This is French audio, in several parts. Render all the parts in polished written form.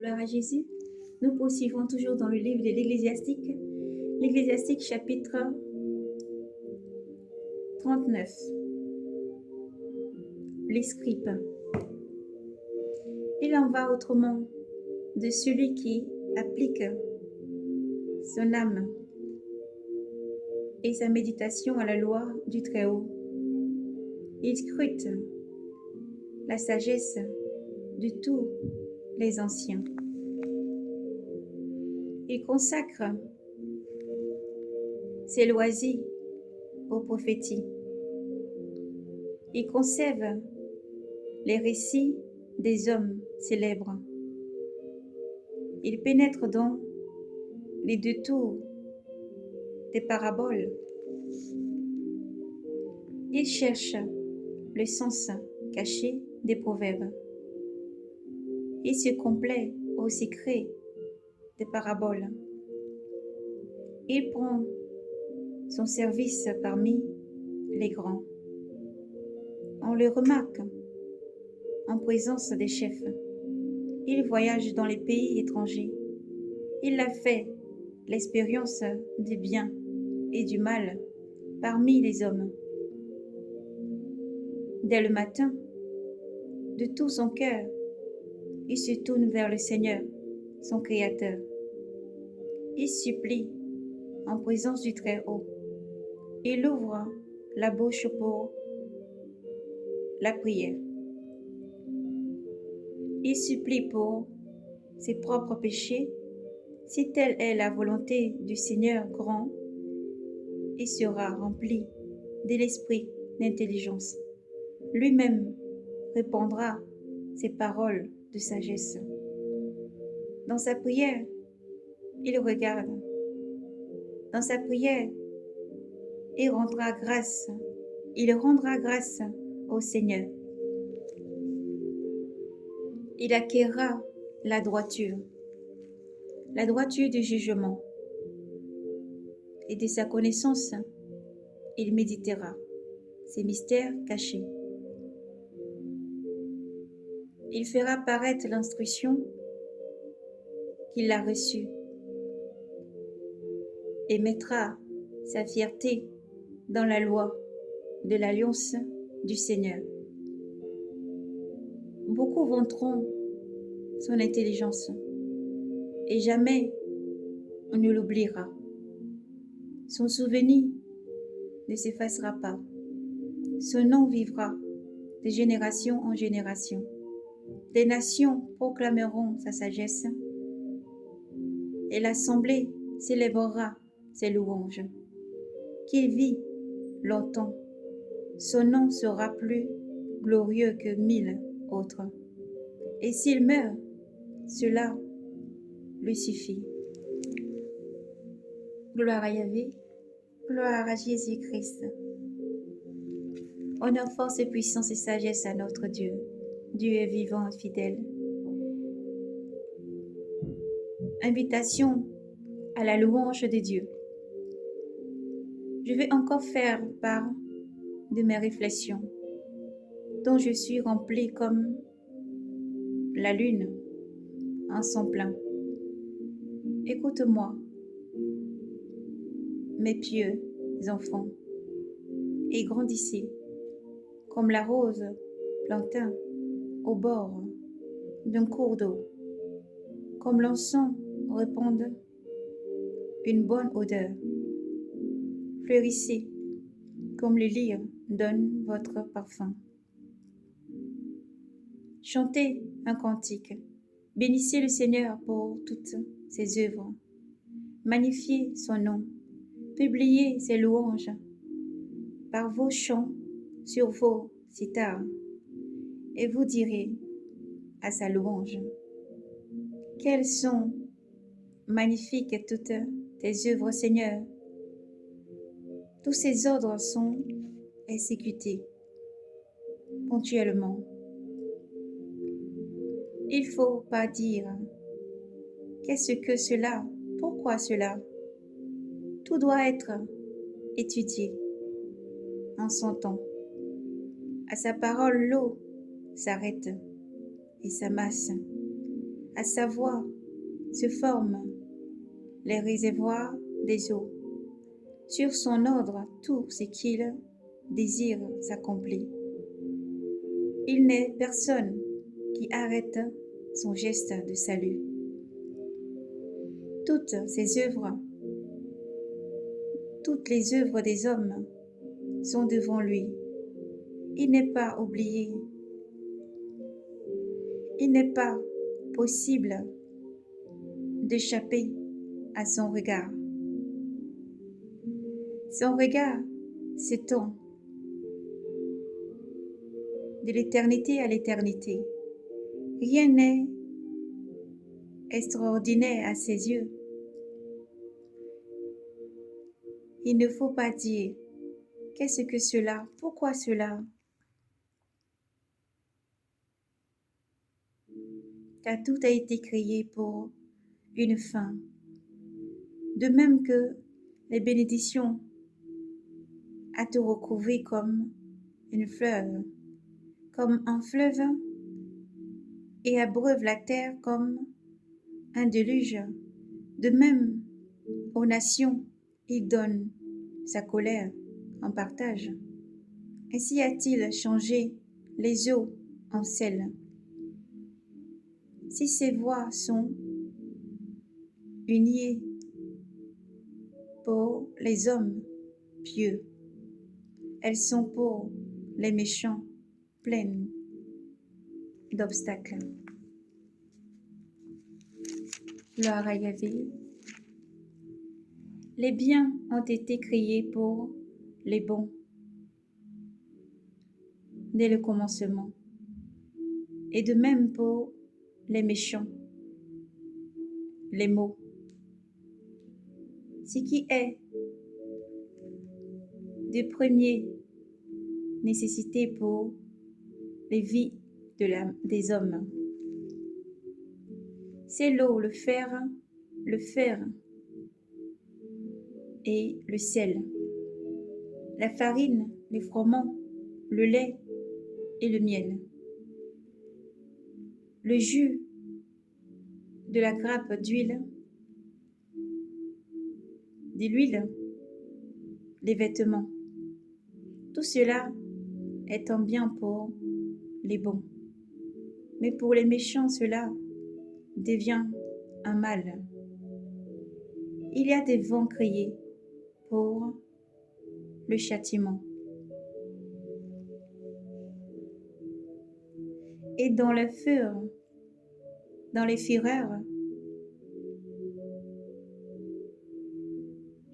Gloire à Jésus. Nous poursuivons toujours dans le livre de l'Ecclésiastique. L'Ecclésiastique chapitre 39. Les scribes. Il en va autrement de celui qui applique son âme et sa méditation à la loi du Très-Haut. Il scrute la sagesse de tous les anciens. Il consacre ses loisirs aux prophéties. Il conserve les récits des hommes célèbres. Il pénètre dans les détours des paraboles. Il cherche le sens caché des proverbes. Il se complaît au secret des paraboles. Il prend son service parmi les grands. On le remarque en présence des chefs. Il voyage dans les pays étrangers. Il a fait l'expérience du bien et du mal parmi les hommes. Dès le matin, de tout son cœur, il se tourne vers le Seigneur, son Créateur. Il supplie en présence du Très-Haut. Il ouvre la bouche pour la prière. Il supplie pour ses propres péchés. Si telle est la volonté du Seigneur grand, il sera rempli de l'esprit d'intelligence. Lui-même répandra ses paroles de sagesse. Dans sa prière, il regarde. Dans sa prière, il rendra grâce. Il rendra grâce au Seigneur. Il acquérera la droiture du jugement. Et de sa connaissance, il méditera ses mystères cachés. Il fera paraître l'instruction qu'il a reçue et mettra sa fierté dans la loi de l'alliance du Seigneur. Beaucoup vanteront son intelligence et jamais on ne l'oubliera. Son souvenir ne s'effacera pas. Son nom vivra de génération en génération. Des nations proclameront sa sagesse et l'assemblée célébrera ses louanges. Qu'il vit longtemps, son nom sera plus glorieux que 1000 autres. Et s'il meurt, cela lui suffit. Gloire à Yahvé, gloire à Jésus-Christ. Honneur, force, puissance et sagesse à notre Dieu. Dieu est vivant et fidèle. Invitation à la louange de Dieu. Je vais encore faire part de mes réflexions, dont je suis remplie comme la lune en son plein. Écoute-moi, mes pieux enfants, et grandissez comme la rose plantée au bord d'un cours d'eau, comme l'encens répand une bonne odeur. Fleurissez comme le lyre donne votre parfum. Chantez un cantique, bénissez le Seigneur pour toutes ses œuvres, magnifiez son nom, publiez ses louanges par vos chants sur vos cithars, et vous direz à sa louange: quelles sont magnifiques toutes tes œuvres, Seigneur! Tous ces ordres sont exécutés ponctuellement. Il ne faut pas dire qu'est-ce que cela, pourquoi cela. Tout doit être étudié en son temps. À sa parole, l'eau s'arrête et s'amasse. À sa voix se forment les réservoirs des eaux. Sur son ordre, tout ce qu'il désire s'accomplit. Il n'est personne qui arrête son geste de salut. Toutes ses œuvres, toutes les œuvres des hommes sont devant lui. Il n'est pas oublié. Il n'est pas possible d'échapper à son regard. Son regard s'étend de l'éternité à l'éternité. Rien n'est extraordinaire à ses yeux. Il ne faut pas dire « Qu'est-ce que cela? Pourquoi cela ?» Car tout a été créé pour une fin. De même que les bénédictions à te recouvrir comme une fleuve, comme un fleuve, et abreuve la terre comme un déluge. De même, aux nations, il donne sa colère en partage. Ainsi a-t-il changé les eaux en sel. Si ces voies sont unies pour les hommes pieux, elles sont pour les méchants pleines d'obstacles. Gloire à Yahvé. Les biens ont été créés pour les bons dès le commencement, et de même pour les méchants, les maux. Ce qui est de première nécessité pour les vies des hommes, c'est l'eau, le fer et le sel, la farine, les froment, le lait et le miel, le jus de la grappe d'huile, de l'huile, les vêtements. Tout cela est un bien pour les bons. Mais pour les méchants, cela devient un mal. Il y a des vents créés pour le châtiment. Et dans les fureurs,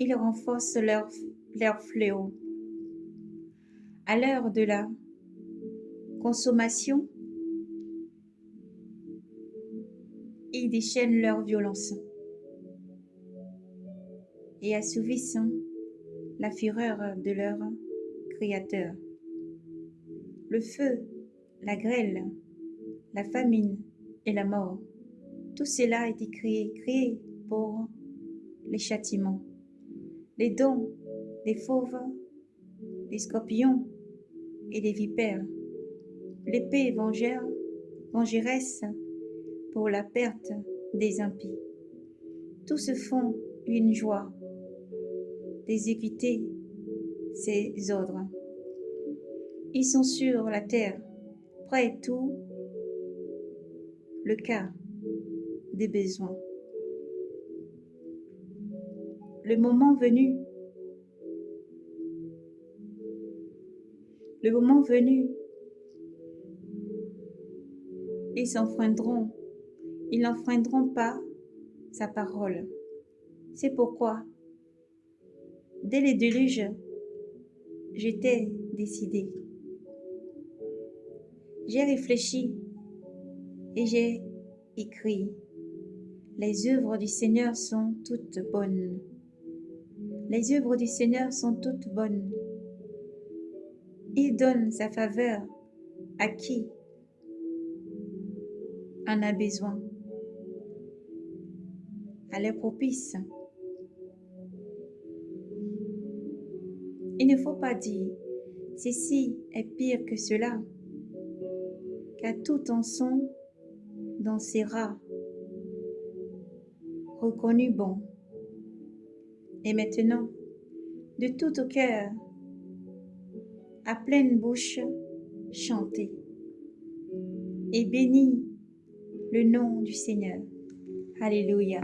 ils renforcent leur fléau. À l'heure de la consommation, ils déchaînent leur violence et assouvissent la fureur de leur Créateur. Le feu, la grêle, la famine et la mort, tout cela a été créé pour les châtiments. Les dons, les fauves, les scorpions et les vipères, l'épée vengeresse pour la perte des impies. Tous se font une joie d'exécuter ces ordres. Ils sont sur la terre, prêts tout le cas des besoins. Le moment venu, ils n'enfreindront pas sa parole. C'est pourquoi, dès les déluges, j'étais décidé. J'ai réfléchi et j'ai écrit. Les œuvres du Seigneur sont toutes bonnes. Les œuvres du Seigneur sont toutes bonnes. Il donne sa faveur à qui en a besoin. À l'heure propice. Il ne faut pas dire ceci est pire que cela, car tout en son dans ses rats reconnu bon. Et maintenant, de tout au cœur, à pleine bouche, chantez et bénis le nom du Seigneur. Alléluia.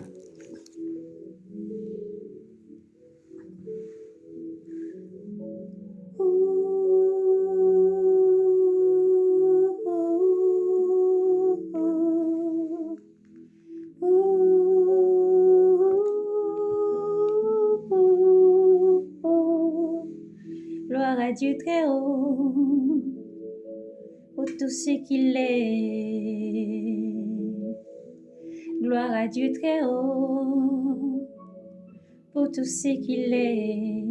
Gloire à Dieu très haut, pour tout ce qu'il est. Gloire à Dieu très haut, pour tout ce qu'il est.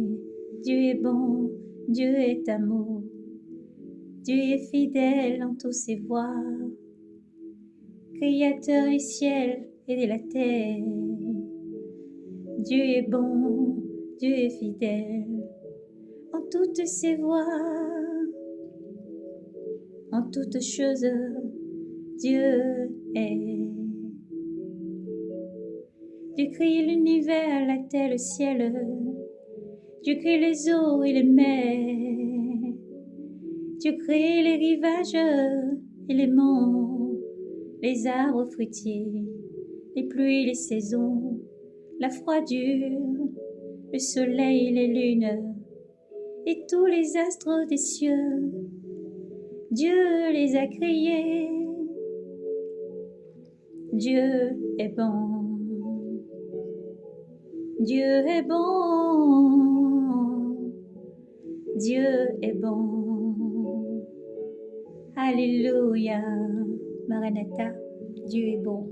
Dieu est bon, Dieu est amour, Dieu est fidèle en tous ses voies, Créateur du ciel et de la terre. Dieu est bon, Dieu est fidèle en toutes ses voies, en toutes choses, Dieu est. Dieu crée l'univers, la terre, le ciel. Dieu crée les eaux et les mers. Dieu crée les rivages et les monts, les arbres fruitiers, les pluies, les saisons, la froidure, le soleil, les lunes et tous les astres des cieux. Dieu les a créés. Dieu est bon. Dieu est bon. Dieu est bon. Alléluia. Maranatha, Dieu est bon.